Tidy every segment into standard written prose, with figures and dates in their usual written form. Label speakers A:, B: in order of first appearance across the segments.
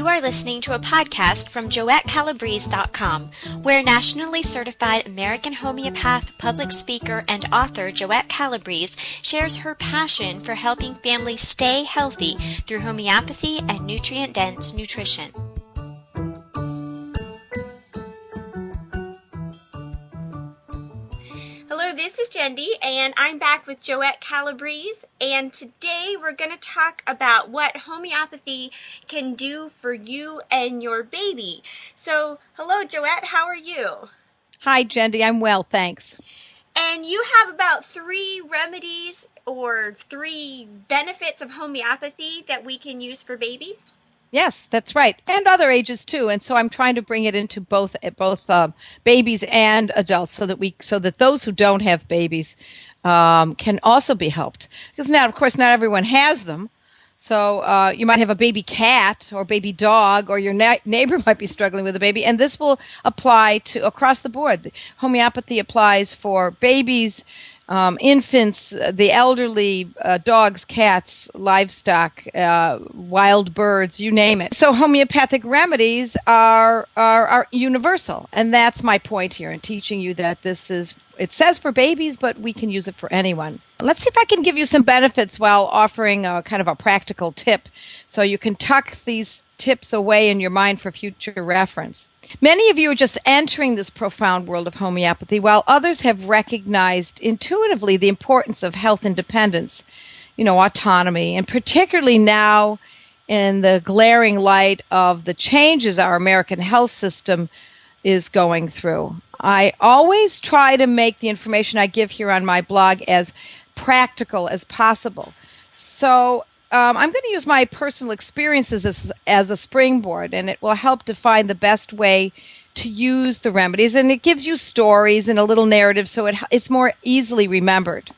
A: You are listening to a podcast from JoetteCalabrese.com, where nationally certified American homeopath, public speaker, and author Joette Calabrese shares her passion for helping families stay healthy through homeopathy and nutrient-dense nutrition. Hello, this is Jendi, and I'm back with Joette Calabrese, and today we're going to talk about what homeopathy can do for you and your baby. So, hello, Joette, how are you?
B: Hi, Jendi, I'm well, thanks.
A: And you have about 3 remedies or 3 benefits of homeopathy that we can use for babies?
B: Yes, that's right, and other ages too. And so I'm trying to bring it into both babies and adults, so that those who don't have babies can also be helped. Because now, of course, not everyone has them. So you might have a baby cat or baby dog, or your neighbor might be struggling with a baby, and this will apply to across the board. Homeopathy applies for babies, infants, the elderly, dogs, cats, livestock, wild birds, you name it. So homeopathic remedies are universal, and that's my point here in teaching you that it says for babies, but we can use it for anyone. Let's see if I can give you some benefits while offering a kind of a practical tip, so you can tuck these tips away in your mind for future reference. Many of you are just entering this profound world of homeopathy, while others have recognized intuitively the importance of health independence, autonomy, and particularly now in the glaring light of the changes our American health system is going through. I always try to make the information I give here on my blog as practical as possible. So I'm going to use my personal experiences as a springboard, and it will help define the best way to use the remedies. And it gives you stories and a little narrative, so it's more easily remembered.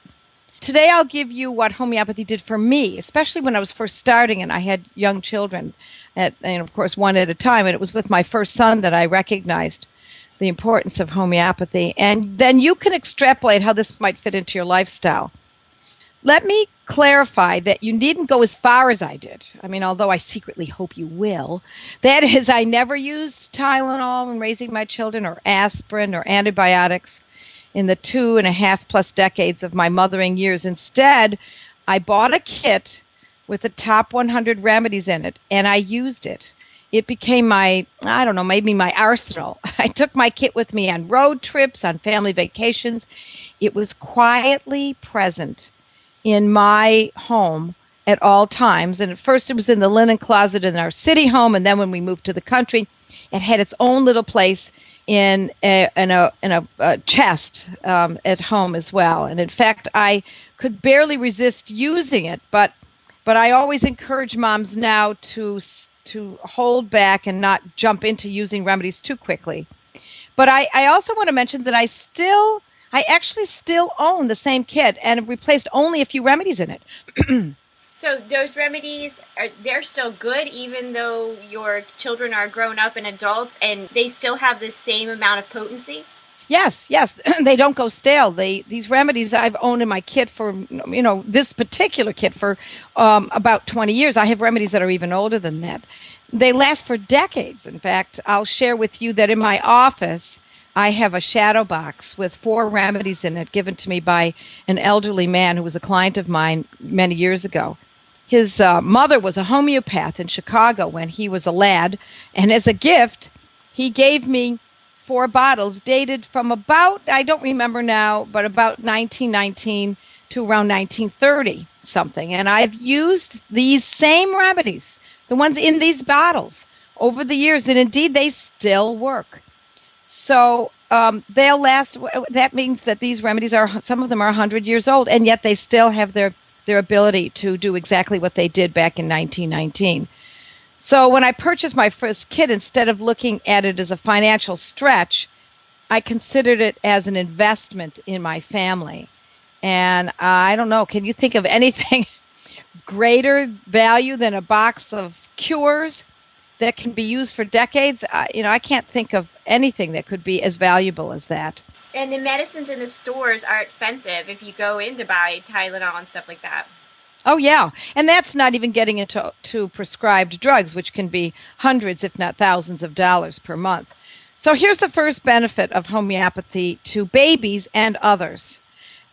B: Today I'll give you what homeopathy did for me, especially when I was first starting and I had young children, and of course one at a time. And it was with my first son that I recognized the importance of homeopathy. And then you can extrapolate how this might fit into your lifestyle. Let me clarify that you needn't go as far as I did. Although I secretly hope you will. That is, I never used Tylenol when raising my children, or aspirin, or antibiotics in the 2.5+ decades of my mothering years. Instead, I bought a kit with the top 100 remedies in it, and I used it. It became maybe my arsenal. I took my kit with me on road trips, on family vacations. It was quietly present in my home at all times. And at first it was in the linen closet in our city home, and then when we moved to the country, it had its own little place in a chest at home as well. And in fact, I could barely resist using it, but I always encourage moms now to hold back and not jump into using remedies too quickly. But I also want to mention that I actually still own the same kit and have replaced only a few remedies in it.
A: So those remedies, they're still good even though your children are grown up and adults, and they still have the same amount of potency?
B: Yes, they don't go stale. These remedies I've owned in my kit for, this particular kit for about 20 years. I have remedies that are even older than that. They last for decades. In fact, I'll share with you that in my office, I have a shadow box with 4 remedies in it given to me by an elderly man who was a client of mine many years ago. His mother was a homeopath in Chicago when he was a lad, and as a gift, he gave me 4 bottles dated from about, I don't remember now, but about 1919 to around 1930 something. And I've used these same remedies, the ones in these bottles, over the years, and indeed they still work. So they'll last. That means that these remedies some of them are 100 years old, and yet they still have their ability to do exactly what they did back in 1919. So when I purchased my first kit, instead of looking at it as a financial stretch, I considered it as an investment in my family. And I don't know, can you think of anything greater value than a box of cures that can be used for decades? I can't think of anything that could be as valuable as that.
A: And the medicines in the stores are expensive if you go in to buy Tylenol and stuff like that.
B: Oh, yeah. And that's not even getting into prescribed drugs, which can be hundreds, if not thousands of dollars per month. So here's the first benefit of homeopathy to babies and others.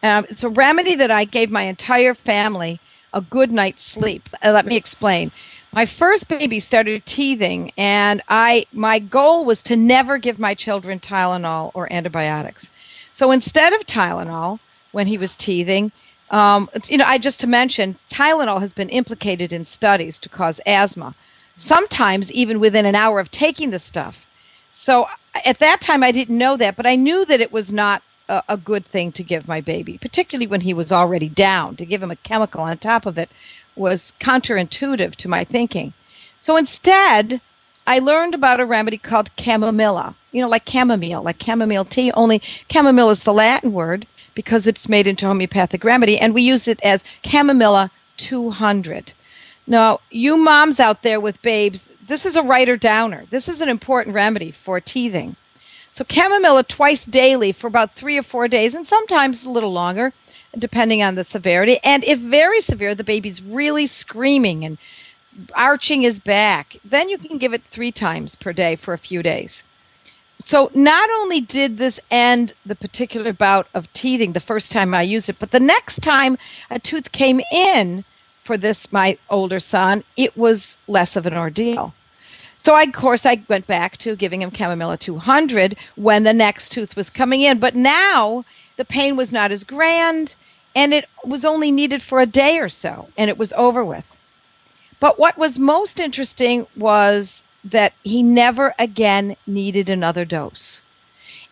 B: It's a remedy that I gave my entire family a good night's sleep. Let me explain. My first baby started teething, and my goal was to never give my children Tylenol or antibiotics. So instead of Tylenol, when he was teething, just to mention, Tylenol has been implicated in studies to cause asthma, sometimes even within an hour of taking the stuff. So at that time, I didn't know that, but I knew that it was not a good thing to give my baby, particularly when he was already down. To give him a chemical on top of it was counterintuitive to my thinking. So instead, I learned about a remedy called Chamomilla, like chamomile, like chamomile tea, only chamomile is the Latin word because it's made into a homeopathic remedy, and we use it as Chamomilla 200. Now, you moms out there with babes, this is a writer downer. This is an important remedy for teething. So chamomilla twice daily for about 3 or 4 days, and sometimes a little longer, depending on the severity. And if very severe, the baby's really screaming and arching his back, then you can give it 3 times per day for a few days. So not only did this end the particular bout of teething the first time I used it, but the next time a tooth came in for this, my older son, it was less of an ordeal. So, I went back to giving him Chamomilla 200 when the next tooth was coming in. But now the pain was not as grand, and it was only needed for a day or so, and it was over with. But what was most interesting was that he never again needed another dose.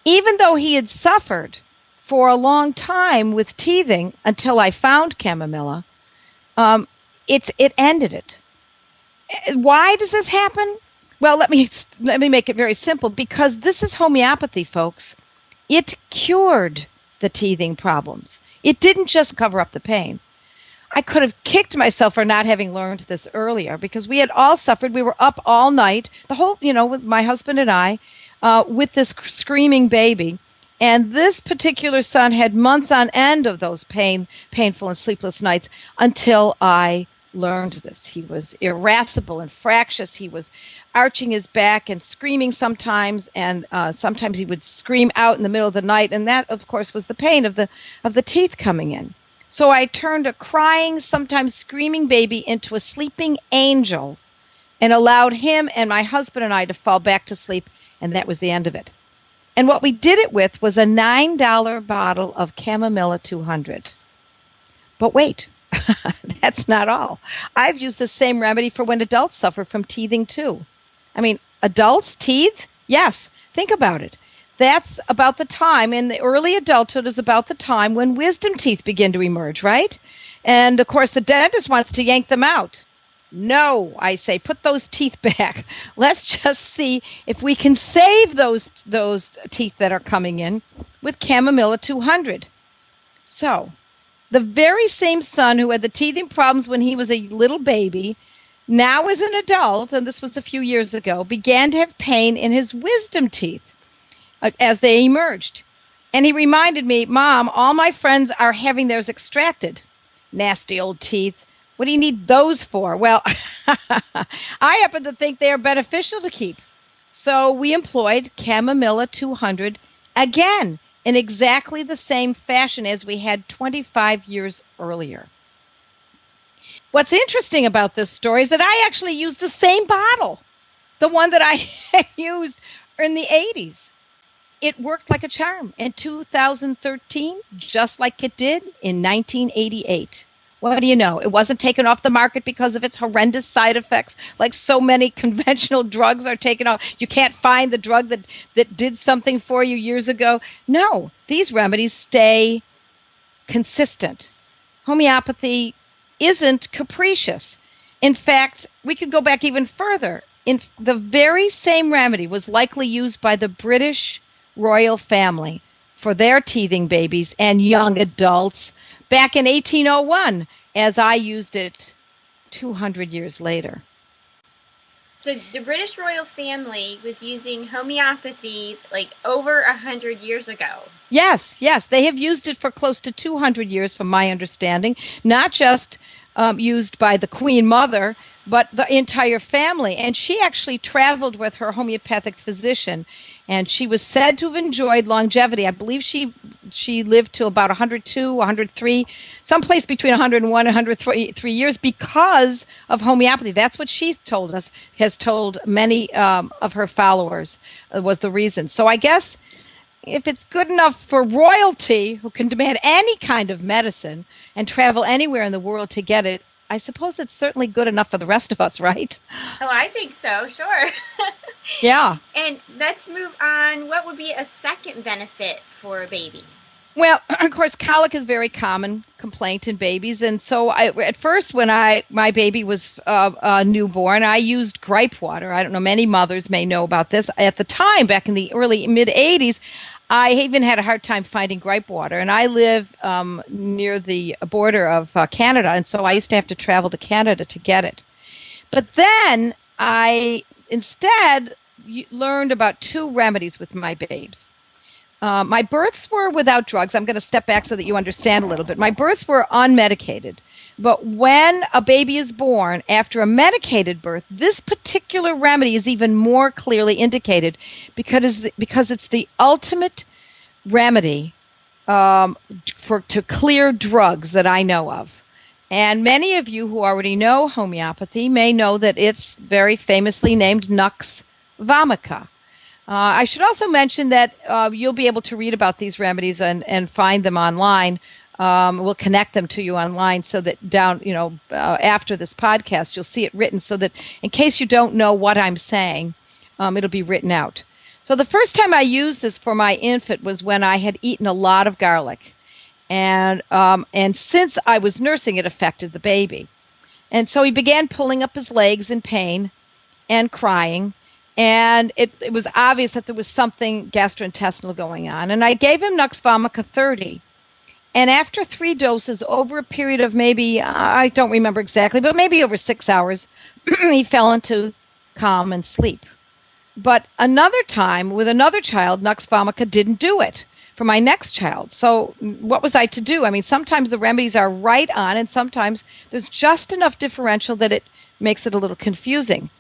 B: Even though he had suffered for a long time with teething until I found Chamomilla, it ended it. Why does this happen? Well, let me make it very simple, because this is homeopathy, folks. It cured the teething problems. It didn't just cover up the pain. I could have kicked myself for not having learned this earlier, because we had all suffered. We were up all night, the whole, with my husband and I, with this screaming baby. And this particular son had months on end of those painful and sleepless nights until I learned this. He was irascible and fractious. He was arching his back and screaming sometimes, and sometimes he would scream out in the middle of the night, and that, of course, was the pain of the teeth coming in. So I turned a crying, sometimes screaming baby into a sleeping angel and allowed him and my husband and I to fall back to sleep, and that was the end of it. And what we did it with was a $9 bottle of Chamomilla 200. But wait, that's not all. I've used the same remedy for when adults suffer from teething too. I mean, adults teeth? Yes, think about it. That's about the time, in the early adulthood is about the time when wisdom teeth begin to emerge, right? And, of course, the dentist wants to yank them out. No, I say, put those teeth back. Let's just see if we can save those teeth that are coming in with Chamomilla 200. So, the very same son who had the teething problems when he was a little baby, now as an adult, and this was a few years ago, began to have pain in his wisdom teeth as they emerged. And he reminded me, Mom, all my friends are having theirs extracted. Nasty old teeth. What do you need those for? Well, I happen to think they are beneficial to keep. So we employed Chamomilla 200 again in exactly the same fashion as we had 25 years earlier. What's interesting about this story is that I actually used the same bottle, the one that I used in the 80s. It worked like a charm in 2013, just like it did in 1988. What do you know? It wasn't taken off the market because of its horrendous side effects, like so many conventional drugs are taken off. You can't find the drug that did something for you years ago. No, these remedies stay consistent. Homeopathy isn't capricious. In fact, we could go back even further. The very same remedy was likely used by the British royal family for their teething babies and young adults back in 1801, as I used it 200 years later.
A: So the British royal family was using homeopathy like over 100 years ago.
B: Yes. They have used it for close to 200 years, from my understanding, not just used by the Queen Mother, but the entire family. And she actually traveled with her homeopathic physician, and she was said to have enjoyed longevity. I believe she lived to about 102, 103, someplace between 101 and 103 years because of homeopathy. That's what she told us, has told many of her followers was the reason. So I guess if it's good enough for royalty, who can demand any kind of medicine and travel anywhere in the world to get it, I suppose it's certainly good enough for the rest of us, right?
A: Oh, I think so, sure.
B: Yeah.
A: And let's move on. What would be a second benefit for a baby?
B: Well, of course, colic is a very common complaint in babies. And so at first, when my baby was newborn, I used gripe water. I don't know, many mothers may know about this. At the time, back in the early mid-'80s, I even had a hard time finding gripe water. And I live near the border of Canada, and so I used to have to travel to Canada to get it. But then I instead learned about two remedies with my babes. My births were without drugs. I'm going to step back so that you understand a little bit. My births were unmedicated. But when a baby is born after a medicated birth, this particular remedy is even more clearly indicated because it's the ultimate remedy to clear drugs that I know of. And many of you who already know homeopathy may know that it's very famously named Nux vomica. I should also mention that you'll be able to read about these remedies and find them online. We'll connect them to you online so that after this podcast, you'll see it written so that in case you don't know what I'm saying, it'll be written out. So the first time I used this for my infant was when I had eaten a lot of garlic. And since I was nursing, it affected the baby. And so he began pulling up his legs in pain and crying. And it was obvious that there was something gastrointestinal going on. And I gave him Nux vomica 30. And after 3 doses, over a period of maybe, I don't remember exactly, but maybe over 6 hours, he fell into calm and sleep. But another time, with another child, Nux vomica didn't do it for my next child. So what was I to do? I mean, sometimes the remedies are right on, and sometimes there's just enough differential that it makes it a little confusing.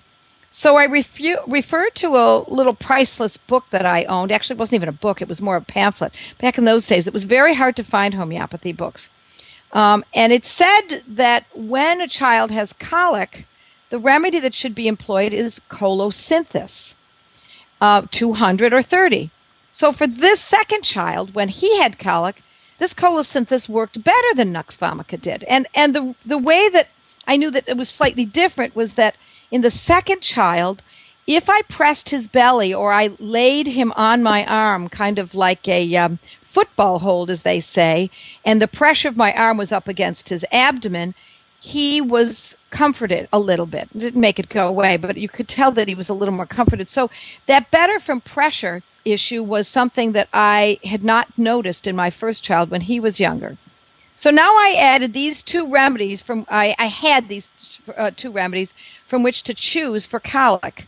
B: So I referred to a little priceless book that I owned. Actually, it wasn't even a book. It was more a pamphlet. Back in those days, it was very hard to find homeopathy books. And it said that when a child has colic, the remedy that should be employed is colosynthis, 200 or 30. So for this second child, when he had colic, this colosynthis worked better than Nux vomica did. And the way that I knew that it was slightly different was that in the second child, if I pressed his belly or I laid him on my arm, kind of like a football hold, as they say, and the pressure of my arm was up against his abdomen, he was comforted a little bit. It didn't make it go away, but you could tell that he was a little more comforted. So that better from pressure issue was something that I had not noticed in my first child when he was younger. So now I added these two remedies I had these two remedies from which to choose for colic.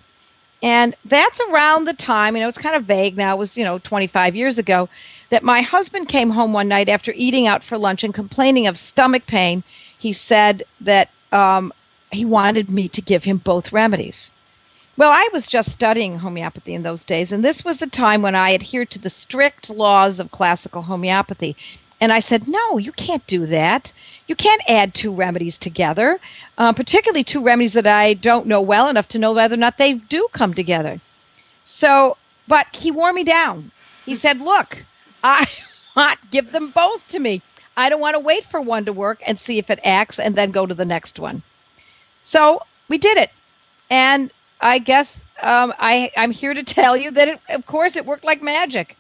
B: And that's around the time, it's kind of vague now, it was, 25 years ago, that my husband came home one night after eating out for lunch and complaining of stomach pain. He said that he wanted me to give him both remedies. Well, I was just studying homeopathy in those days, and this was the time when I adhered to the strict laws of classical homeopathy. And I said, no, you can't do that. You can't add two remedies together, particularly two remedies that I don't know well enough to know whether or not they do come together. So, but he wore me down. He said, look, give them both to me. I don't want to wait for one to work and see if it acts and then go to the next one. So we did it. And I guess I'm here to tell you that, of course, it worked like magic.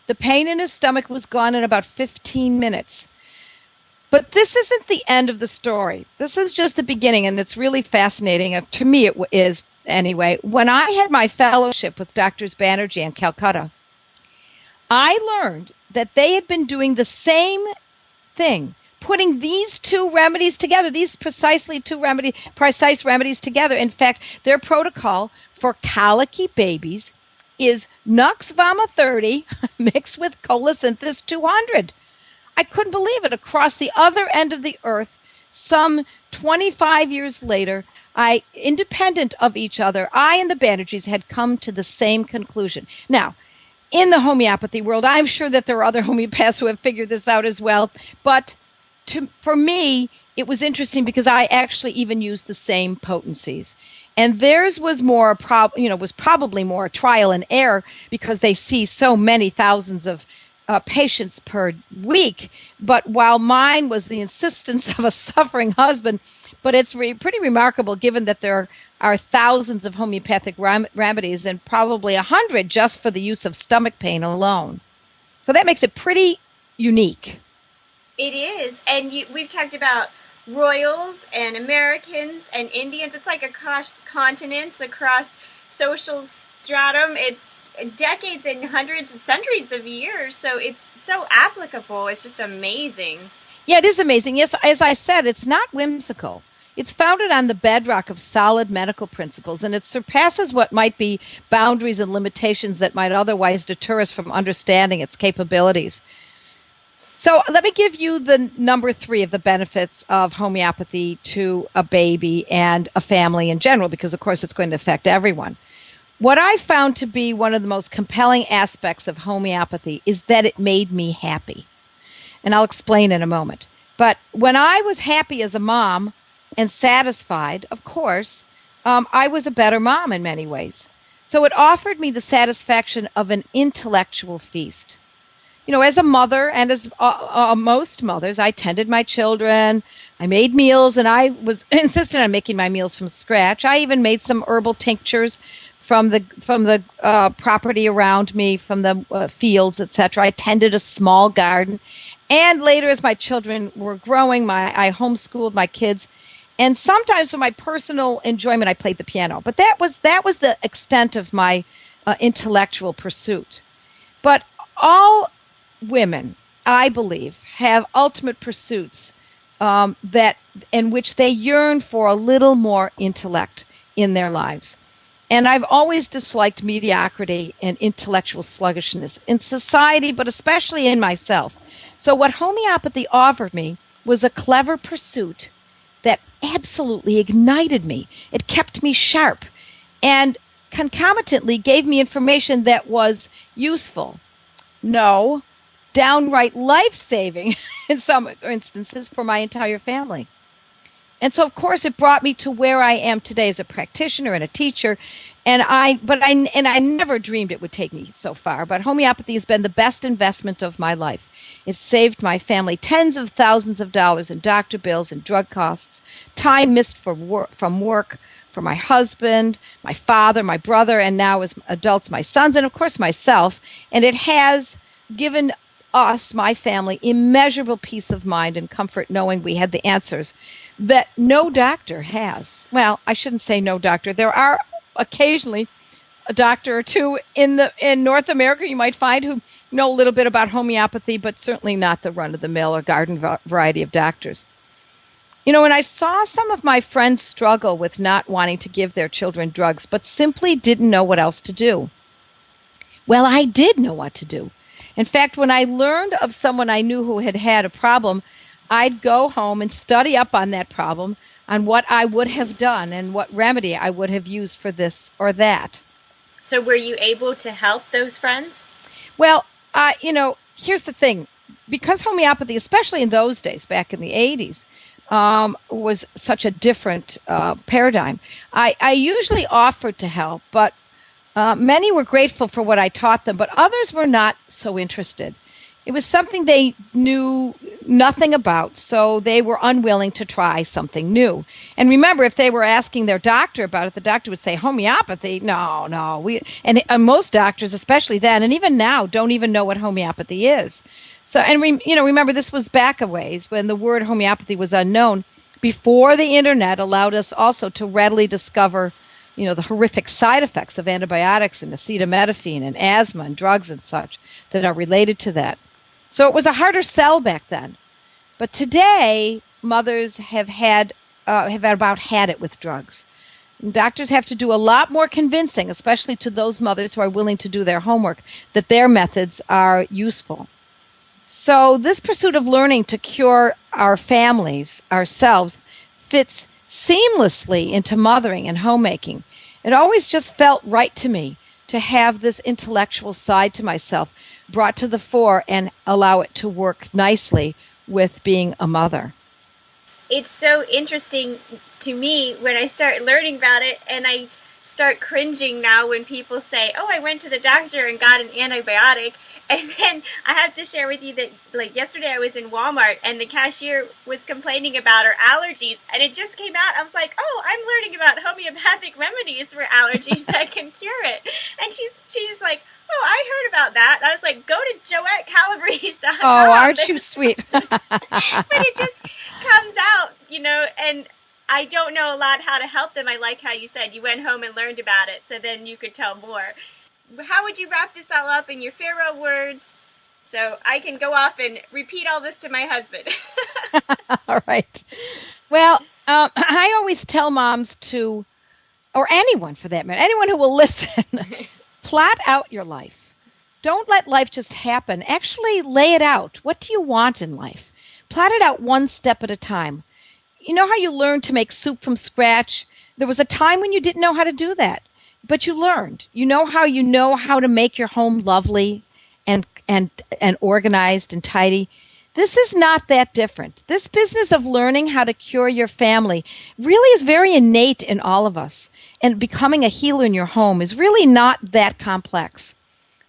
B: The pain in his stomach was gone in about 15 minutes. But this isn't the end of the story. This is just the beginning, and it's really fascinating. To me, it is anyway. When I had my fellowship with Drs. Banerjee in Calcutta, I learned that they had been doing the same thing, putting these two remedies together, these precise remedies together. In fact, their protocol for colicky babies is Nux vomica 30 mixed with colosynthis 200. I couldn't believe it. Across the other end of the earth, some 25 years later, independent of each other, I and the Banerjees had come to the same conclusion. Now, in the homeopathy world, I'm sure that there are other homeopaths who have figured this out as well, but for me, it was interesting because I actually even used the same potencies. And theirs was was probably more trial and error because they see so many thousands of patients per week. But while mine was the insistence of a suffering husband, but it's pretty remarkable given that there are thousands of homeopathic remedies and probably 100 just for the use of stomach pain alone. So that makes it pretty unique.
C: It is. And we've talked about royals and Americans and Indians. It's like across continents, across social stratum. It's decades and hundreds of centuries of years. So it's so applicable. It's just amazing.
B: Yeah, it is amazing. Yes, as I said, it's not whimsical. It's founded on the bedrock of solid medical principles, and it surpasses what might be boundaries and limitations that might otherwise deter us from understanding its capabilities. So let me give you the number 3 of the benefits of homeopathy to a baby and a family in general, because, of course, it's going to affect everyone. What I found to be one of the most compelling aspects of homeopathy is that it made me happy. And I'll explain in a moment. But when I was happy as a mom and satisfied, of course, I was a better mom in many ways. So it offered me the satisfaction of an intellectual feast. You know, as a mother and as most mothers, I tended my children, I made meals, and I was insistent on making my meals from scratch. I even made some herbal tinctures from the property around me, from the fields, etc. I tended a small garden. And later, as my children were growing, I homeschooled my kids. And sometimes for my personal enjoyment, I played the piano. But that was the extent of my intellectual pursuit. But all women, I believe, have ultimate pursuits in which they yearn for a little more intellect in their lives. And I've always disliked mediocrity and intellectual sluggishness in society, but especially in myself. So what homeopathy offered me was a clever pursuit that absolutely ignited me. It kept me sharp and concomitantly gave me information that was useful. No, downright life-saving in some instances for my entire family. And so, of course, it brought me to where I am today as a practitioner and a teacher. And I never dreamed it would take me so far. But homeopathy has been the best investment of my life. It saved my family tens of thousands of dollars in doctor bills and drug costs, time missed from work, for my husband, my father, my brother, and now as adults, my sons, and of course myself. And it has given us, my family, immeasurable peace of mind and comfort knowing we had the answers that no doctor has. Well, I shouldn't say no doctor. There are occasionally a doctor or two in North America you might find who know a little bit about homeopathy, but certainly not the run-of-the-mill or garden variety of doctors. You know, when I saw some of my friends struggle with not wanting to give their children drugs, but simply didn't know what else to do, well, I did know what to do. In fact, when I learned of someone I knew who had a problem, I'd go home and study up on that problem, on what I would have done and what remedy I would have used for this or that.
C: So were you able to help those friends?
B: Well, here's the thing. Because homeopathy, especially in those days, back in the 80s, was such a different paradigm, I usually offered to help, but many were grateful for what I taught them, but others were not so interested. It was something they knew nothing about, so they were unwilling to try something new. And remember, if they were asking their doctor about it, the doctor would say, homeopathy? No. And most doctors, especially then, and even now, don't even know what homeopathy is. So, and remember, this was back a ways when the word homeopathy was unknown, before the internet allowed us also to readily discover the horrific side effects of antibiotics and acetaminophen and asthma and drugs and such that are related to that. So it was a harder sell back then. But today, mothers have about had it with drugs. And doctors have to do a lot more convincing, especially to those mothers who are willing to do their homework, that their methods are useful. So this pursuit of learning to cure our families, ourselves, fits seamlessly into mothering and homemaking. It always just felt right to me to have this intellectual side to myself brought to the fore and allow it to work nicely with being a mother.
C: It's so interesting to me when I start learning about it, and I start cringing now when people say, oh, I went to the doctor and got an antibiotic. And then I have to share with you that, like, yesterday I was in Walmart and the cashier was complaining about her allergies, and it just came out. I was like, oh, I'm learning about homeopathic remedies for allergies that can cure it. And she's just like, oh, I heard about that. And I was like, go to JoetteCalabrese.com.
B: Oh, aren't you sweet?
C: But it just comes out, and I don't know a lot how to help them. I like how you said you went home and learned about it, so then you could tell more. How would you wrap this all up in your Pharaoh words so I can go off and repeat all this to my husband?
B: All right. Well, I always tell moms to, or anyone for that matter, anyone who will listen, plot out your life. Don't let life just happen. Actually, lay it out. What do you want in life? Plot it out one step at a time. You know how you learn to make soup from scratch? There was a time when you didn't know how to do that, but you learned. You know how to make your home lovely and organized and tidy. This is not that different. This business of learning how to cure your family really is very innate in all of us, and becoming a healer in your home is really not that complex.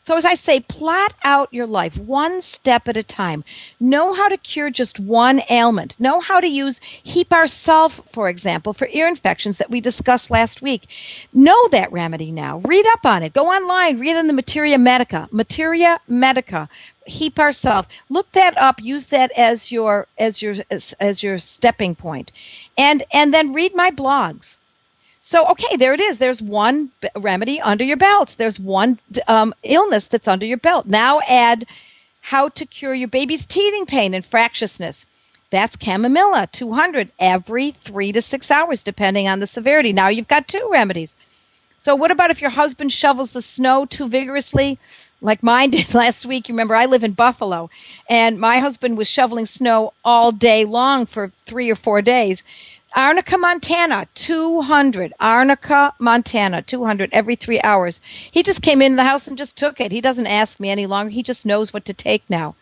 B: So as I say, plot out your life one step at a time. Know how to cure just one ailment. Know how to use Heap Ourself, for example, for ear infections that we discussed last week. Know that remedy now. Read up on it. Go online. Read on the Materia Medica. Materia Medica. Heap Ourself. Look that up. Use that as your stepping point. And then read my blogs. So, okay, there it is. There's one remedy under your belt. There's one illness that's under your belt. Now add how to cure your baby's teething pain and fractiousness. That's Chamomilla, 200 every 3 to 6 hours, depending on the severity. Now you've got 2 remedies. So what about if your husband shovels the snow too vigorously, like mine did last week? You remember, I live in Buffalo, and my husband was shoveling snow all day long for 3 or 4 days. Arnica, Montana, 200. Arnica, Montana, 200 every 3 hours. He just came in the house and just took it. He doesn't ask me any longer. He just knows what to take now.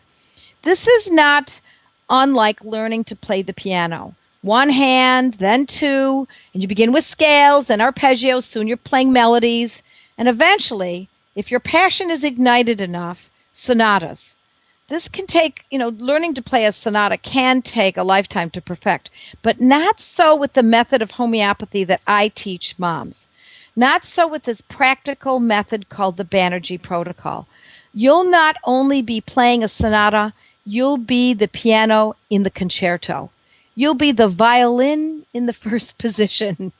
B: This is not unlike learning to play the piano. 1 hand, then 2, and you begin with scales, then arpeggios. Soon you're playing melodies. And eventually, if your passion is ignited enough, sonatas. This can take, learning to play a sonata can take a lifetime to perfect, but not so with the method of homeopathy that I teach moms. Not so with this practical method called the Banerjee Protocol. You'll not only be playing a sonata, you'll be the piano in the concerto. You'll be the violin in the first position.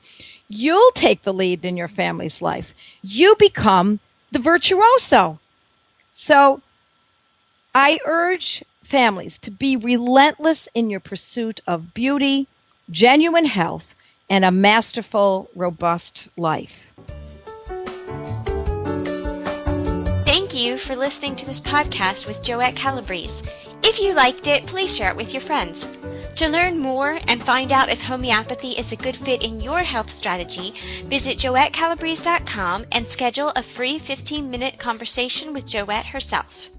B: You'll take the lead in your family's life. You become the virtuoso. So, I urge families to be relentless in your pursuit of beauty, genuine health, and a masterful, robust life.
A: Thank you for listening to this podcast with Joette Calabrese. If you liked it, please share it with your friends. To learn more and find out if homeopathy is a good fit in your health strategy, visit JoetteCalabrese.com and schedule a free 15-minute conversation with Joette herself.